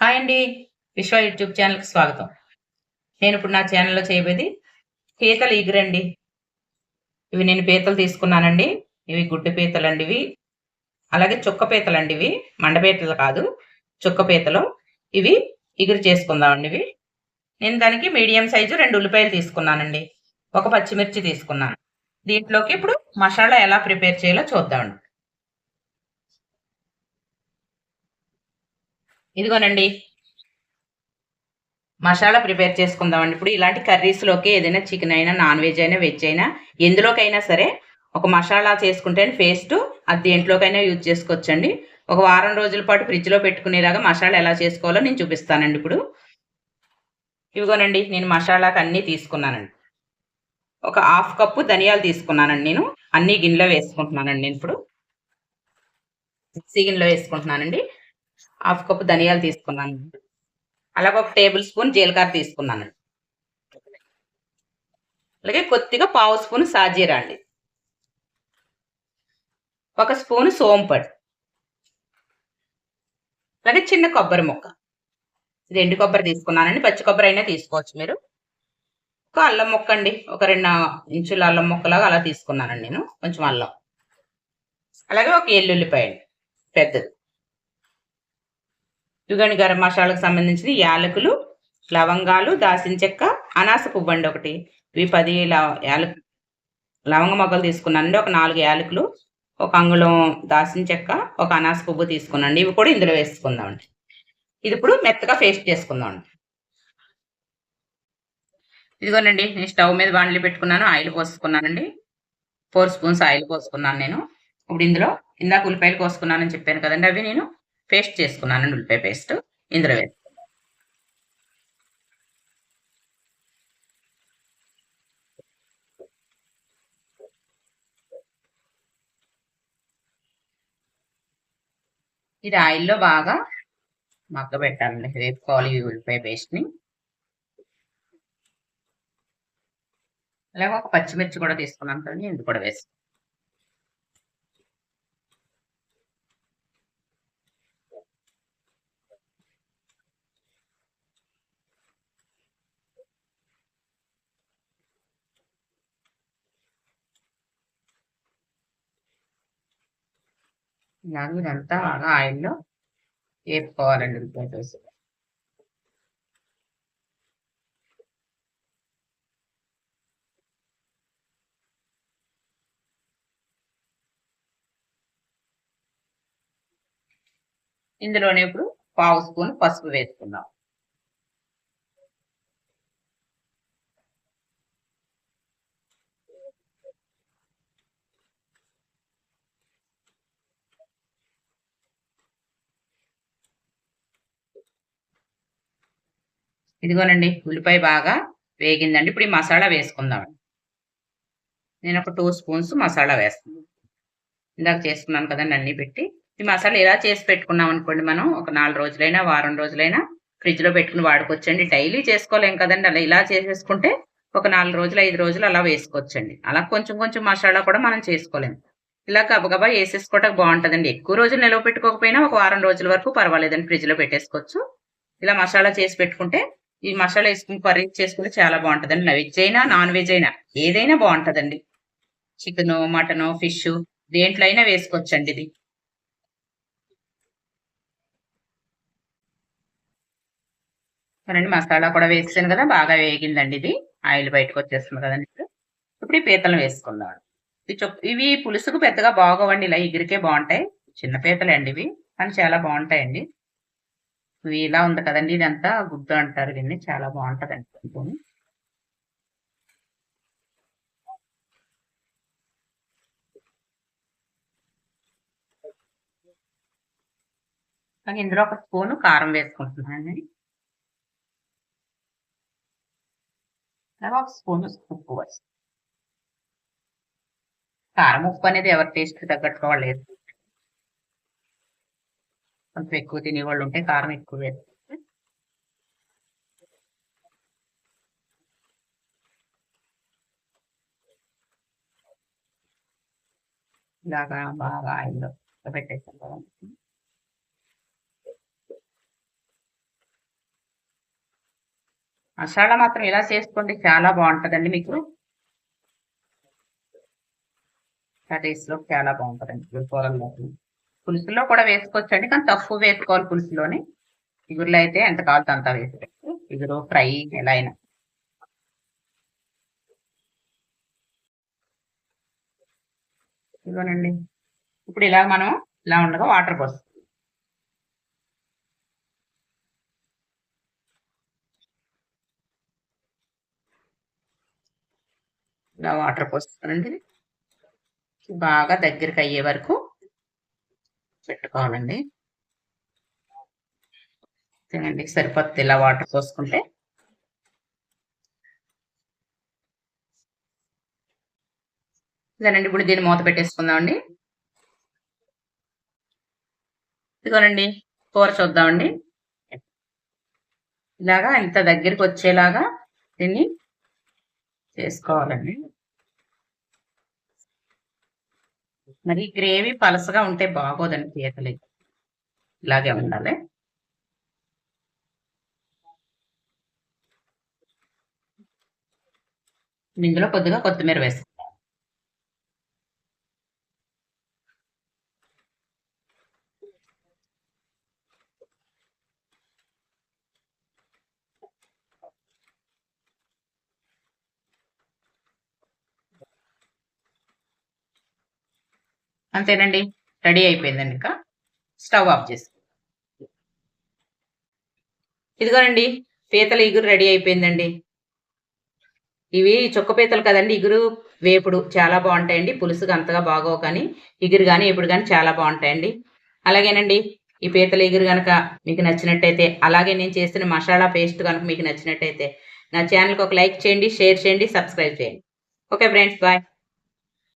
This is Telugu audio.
హాయ్ అండి. విశ్వ యూట్యూబ్ ఛానల్‌కి స్వాగతం. నేనిప్పుడు నా ఛానల్‌లో చేయబోయేది పీతల ఇగురండి. ఇవి నేను పీతలు తీసుకున్నానండి. ఇవి గుడ్డు పీతలండి ఇవి. అలాగే చుక్క పీతలండి ఇవి. మండ పీతలు కాదు. చుక్క పీతలు. ఇవి ఇగురు చేసుకుందామండి ఇవి. నేను దానికి మీడియం సైజు 2 ఉల్లిపాయలు తీసుకున్నానండి. ఒక పచ్చిమిర్చి తీసుకున్నాను. దీంట్లోకి ఇప్పుడు మసాలా ఎలా ప్రిపేర్ చేయాలో చూద్దామండి. ఇదిగోనండి మసాలా ప్రిపేర్ చేసుకుందామండి. ఇప్పుడు ఇలాంటి కర్రీస్‌లోకి ఏదైనా చికెన్ అయినా, నాన్ వెజ్ అయినా, వెజ్ అయినా ఎందులోకైనా సరే ఒక మసాలా చేసుకుంటేనే పేస్టు అది దేంట్లోకైనా యూజ్ చేసుకోవచ్చండి. ఒక వారం రోజుల పాటు ఫ్రిడ్జ్‌లో పెట్టుకునేలాగా మసాలా ఎలా చేసుకోవాలో నేను చూపిస్తానండి ఇప్పుడు. ఇవిగోనండి నేను మసాలాకి అన్నీ తీసుకున్నానండి. ఒక హాఫ్ కప్పు ధనియాలు తీసుకున్నానండి నేను. అన్నీ గిన్నెలో వేసుకుంటున్నానండి నేనిప్పుడు. మిక్సీ గిన్నెలో వేసుకుంటున్నానండి. హాఫ్ కప్పు ధనియాలు తీసుకున్నాను. అలాగే ఒక టేబుల్ స్పూన్ జీలకర్ర తీసుకున్నానండి. అలాగే కొద్దిగా పావు స్పూన్ సాజీరా అండి. ఒక స్పూను సోంపొడి. అలాగే చిన్న కొబ్బరి ముక్క. ఇది ఎండు కొబ్బరి తీసుకున్నానండి. పచ్చి కొబ్బరి అయినా తీసుకోవచ్చు మీరు. ఒక అల్లం ముక్క అండి. ఒక 2 ఇంచుల అల్లం ముక్కలాగా అలా తీసుకున్నానండి నేను. కొంచెం అల్లం. అలాగే ఒక ఎల్లుల్లిపాయ అండి పెద్దది. ఇదిగోండి గరం మసాలాకు సంబంధించిన యాలకులు, లవంగాలు, దాల్చిన చెక్క, అనాస పువ్వండి ఒకటి. ఇవి 10 లవంగ మొగ్గలు తీసుకున్నానండి. ఒక 4 యాలకులు, ఒక అంగుళం దాల్చిన చెక్క, ఒక అనాస పువ్వు తీసుకున్నానండి. ఇవి కూడా ఇందులో వేసుకుందామండి. ఇది ఇప్పుడు మెత్తగా పేస్ట్ చేసుకుందామండి. ఇదిగోనండి నేను స్టవ్ మీద బాండ్లీ పెట్టుకున్నాను. ఆయిల్ పోసుకున్నానండి. 4 స్పూన్స్ ఆయిల్ పోసుకున్నాను నేను. ఇప్పుడు ఇందులో ఇందాక ఉల్లిపాయలు కోసుకున్నానని చెప్పాను కదండీ! అవి నేను పేస్ట్ చేసుకున్నానండి ఉల్లిపాయ పేస్ట్. ఇందులో ఇది ఆయిల్‌లో బాగా మగ్గబెట్టాలండి. వేపుకోవాలి ఈ ఉల్లిపాయ పేస్ట్‌ని. అలాగే ఒక పచ్చిమిర్చి కూడా తీసుకున్నాను కదండీ! ఇది కూడా ఇలాగ ఇదంతా బాగా ఆయిల్‌లో వేపుకోవాలండి ఉల్లిపాయ పేస్ట్. ఇందులోనే ఇప్పుడు పావు స్పూన్ పసుపు వేసుకుందాం. ఇదిగోనండి ఉల్లిపాయ బాగా వేగిందండి. ఇప్పుడు ఈ మసాలా వేసుకుందామండి. నేను ఒక 2 స్పూన్స్ మసాలా వేస్తున్నాను. ఇందాక చేసుకున్నాను కదండీ అన్నీ పెట్టి. ఈ మసాలా ఇలా చేసి పెట్టుకున్నాం అనుకోండి మనం ఒక 4 రోజులైనా, వారం రోజులైనా ఫ్రిడ్జ్‌లో పెట్టుకొని వాడుకోవచ్చండి. డైలీ చేసుకోలేం కదండీ! అలా ఇలా చేసేసుకుంటే ఒక 4 రోజులు, 5 రోజులు అలా వేసుకోవచ్చండి. అలా కొంచెం కొంచెం మసాలా కూడా మనం చేసుకోలేం. ఇలా గబగబా ఏసేసుకోవడానికి బావుంటదండి. ఎక్కువ రోజులు నిలవ పెట్టుకోకపోయినా ఒక వారం రోజుల వరకు పర్వాలేదండి ఫ్రిడ్జ్‌లో పెట్టేసుకోవచ్చు. ఇలా మసాలా చేసి పెట్టుకుంటే ఈ మసాలా ఏసుకొని కర్రీ చేసుకుంటే చాలా బావుంటదండి. వెజ్ అయినా, నాన్ వెజ్ అయినా ఏదైనా బావుంటదండి. చికెను, మటను, ఫిషు దేంట్లో అయినా వేసుకోవచ్చండి ఇది. చూడండి మసాలా కూడా వేసేసాను కదా! బాగా వేగిందండి ఇది. ఆయిల్ బయటకొచ్చేస్తుంది కదండీ ఇప్పుడు. ఇప్పుడు ఈ పీతలను వేసుకుందాం. ఇవి పులుసుకు పెద్దగా బాగోవండి. ఇలా ఎగురికే బావుంటాయి. చిన్న పీతలే అండి ఇవి. కానీ చాలా బావుంటాయండి. ఇవి ఇలా ఉంది కదండీ! ఇదంతా గుడ్డు అంటారు దీన్ని. చాలా బావుంటదండి కొంచెం. కానీ ఇందులో ఒక స్పూను కారం వేసుకుంటున్నానండి. అలాగే ఒక స్పూను ఉప్పు కారం, ఉప్పు అనేది ఎవరి టేస్ట్‌కి తగ్గట్టుగా వాళ్ళు కొంచెం ఎక్కువ తినేవాళ్ళు ఉంటే కారం ఎక్కువ వేసుకుంటే ఇలాగా బాగా ఆయిల్‌లో పెట్టేసాం కదండీ! మసాలా మాత్రం ఇలా చేసుకోండి, చాలా బాగుంటుందండి. మీకు టేస్ట్లో చాలా బాగుంటుందండి కూరల్లో. పులుసులో కూడా వేసుకోవచ్చండి, కానీ తక్కువ వేసుకోవాలి పులుసులోని. ఇగురులో అయితే ఎంత కావాలో అంతా వేసుకోవచ్చు, ఇగురు ఫ్రై ఎలా అయినా. ఇదిగోనండి, ఇప్పుడు ఇలా మనం ఇలా ఉండగా వాటర్ పోస్తాం. ఇలా వాటర్ పోస్తానండి, బాగా దగ్గరికి అయ్యే వరకు పెట్టుకోవాలండి. తినండి, సరిపోతుంది ఇలా వాటర్ పోసుకుంటే. ఇదేనండి, ఇప్పుడు దీన్ని మూత పెట్టేసుకుందామండి. ఇదిగోనండి, కూర చూద్దామండి. ఇలాగా ఇంత దగ్గరికి వచ్చేలాగా దీన్ని చేసుకోవాలండి. మరి గ్రేవీ పలసగా ఉంటే బాగోదండి పీతలు, ఇలాగే ఉండాలి. ఇందులో కొద్దిగా కొత్తిమీర వేస్తాం. అంతేనండి, రెడీ అయిపోయిందండి. ఇంకా స్టవ్ ఆఫ్ చేసి ఇదిగోనండి, పీతల ఇగురు రెడీ అయిపోయిందండి. ఇవి చుక్క పీతలు కదండి, ఇగురు వేపుడు చాలా బాగుంటాయండి. పులుసుగా అంతగా బాగోవు, కానీ ఇగురు కానీ ఎప్పుడు కానీ చాలా బాగుంటాయండి. అలాగేనండి, ఈ పీతల ఇగురు కనుక మీకు నచ్చినట్టయితే, అలాగే నేను చేసిన మసాలా పేస్ట్ కనుక మీకు నచ్చినట్టయితే, నా ఛానల్కి ఒక లైక్ చేయండి, షేర్ చేయండి, సబ్స్క్రైబ్ చేయండి. Okay friends, bye.